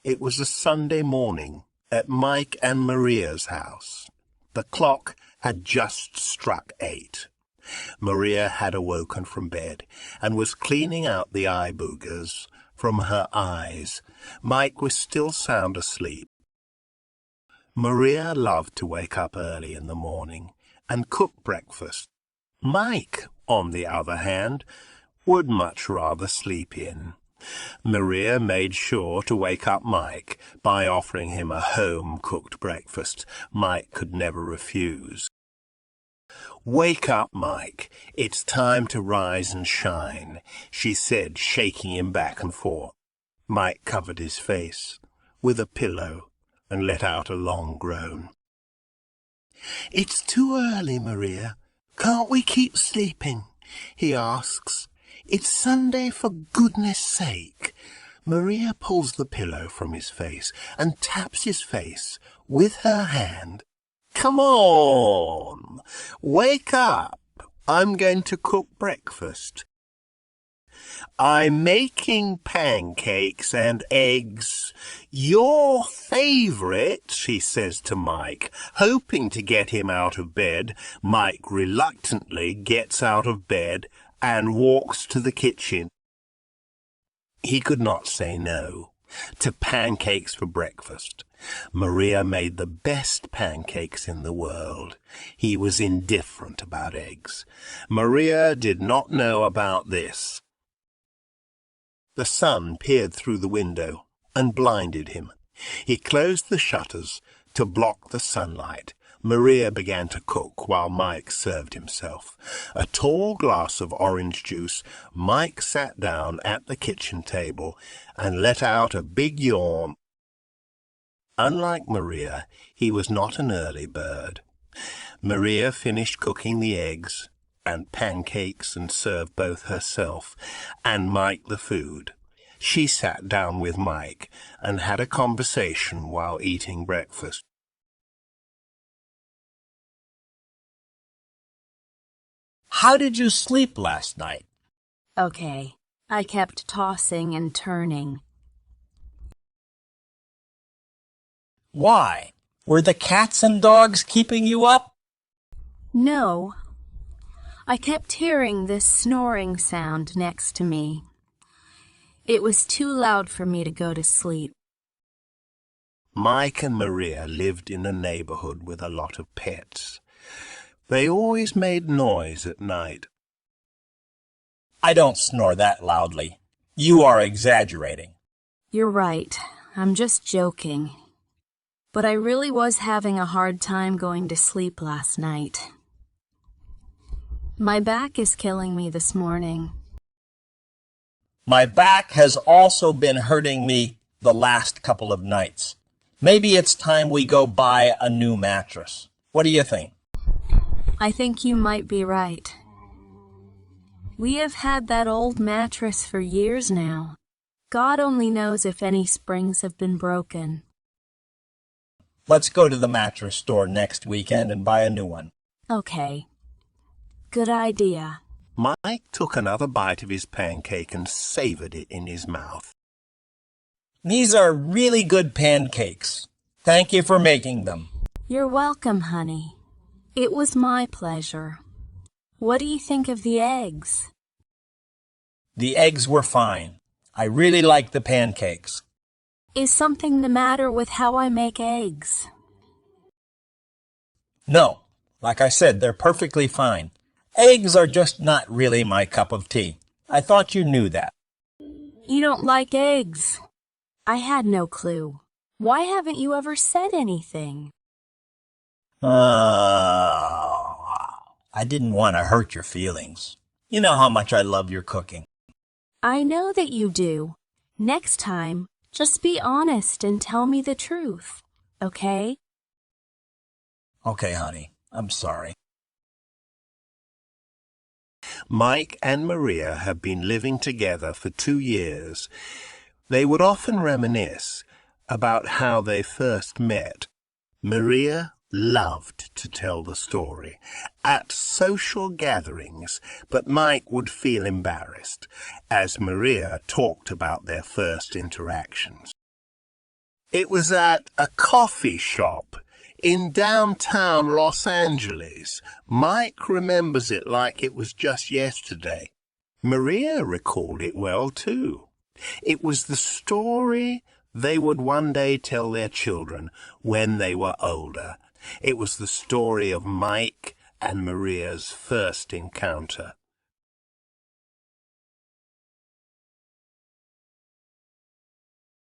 It was a Sunday morning at Mike and Maria's house. The clock had just struck 8. Maria had awoken from bed and was cleaning out the eye boogers from her eyes. Mike was still sound asleep. Maria loved to wake up early in the morning and cook breakfast. Mike, on the other hand, would much rather sleep in. Maria made sure to wake up Mike by offering him a home-cooked breakfast Mike could never refuse. "Wake up, Mike. It's time to rise and shine," she said, shaking him back and forth. Mike covered his face with a pillow and let out a long groan. "It's too early, Maria. Can't we keep sleeping?" he asks. "It's Sunday, for goodness sake." Maria pulls the pillow from his face and taps his face with her hand. "Come on, wake up. I'm going to cook breakfast. I'm making pancakes and eggs. Your favorite," she says to Mike, hoping to get him out of bed. Mike reluctantly gets out of bed and walks to the kitchen. He could not say no to pancakes for breakfast. Maria made the best pancakes in the world. He was indifferent about eggs. Maria did not know about this. The sun peered through the window and blinded him. He closed the shutters to block the sunlight. Maria began to cook while Mike served himself a tall glass of orange juice. Mike sat down at the kitchen table and let out a big yawn. Unlike Maria, he was not an early bird. Maria finished cooking the eggs and pancakes and served both herself and Mike the food. She sat down with Mike and had a conversation while eating breakfast. "How did you sleep last night?" Okay, I kept tossing and turning. "Why? Were the cats and dogs keeping you up?" No, I kept hearing this snoring sound next to me. It was too loud for me to go to sleep. Mike and Maria lived in a neighborhood with a lot of pets. They always made noise at night. "I don't snore that loudly. You are exaggerating." You're right, I'm just joking. But I really was having a hard time going to sleep last night. My back is killing me this morning. My back has also been hurting me the last couple of nights. Maybe it's time we go buy a new mattress. What do you think? I think you might be right. We have had that old mattress for years now. God only knows if any springs have been broken. Let's go to the mattress store next weekend and buy a new one. Okay. Good idea. Mike took another bite of his pancake and savored it in his mouth. These are really good pancakes. Thank you for making them. You're welcome, honey. It was my pleasure. What do you think of the eggs? The eggs were fine. I really like the pancakes. Is something the matter with how I make eggs? No, like I said, they're perfectly fine. Eggs are just not really my cup of tea. I thought you knew that. You don't like eggs? I had no clue. Why haven't you ever said anything? I didn't want to hurt your feelings. You know how much I love your cooking. I know that you do. Next time, just be honest and tell me the truth, okay? Okay, honey. I'm sorry. Mike and Maria had been living together for 2 years. They would often reminisce about how they first met. Maria loved to tell the story at social gatherings, but Mike would feel embarrassed as Maria talked about their first interactions. It was at a coffee shop in downtown Los Angeles. Mike remembers it like it was just yesterday. Maria recalled it well, too. It was the story they would one day tell their children when they were older. It was the story of Mike and Maria's first encounter.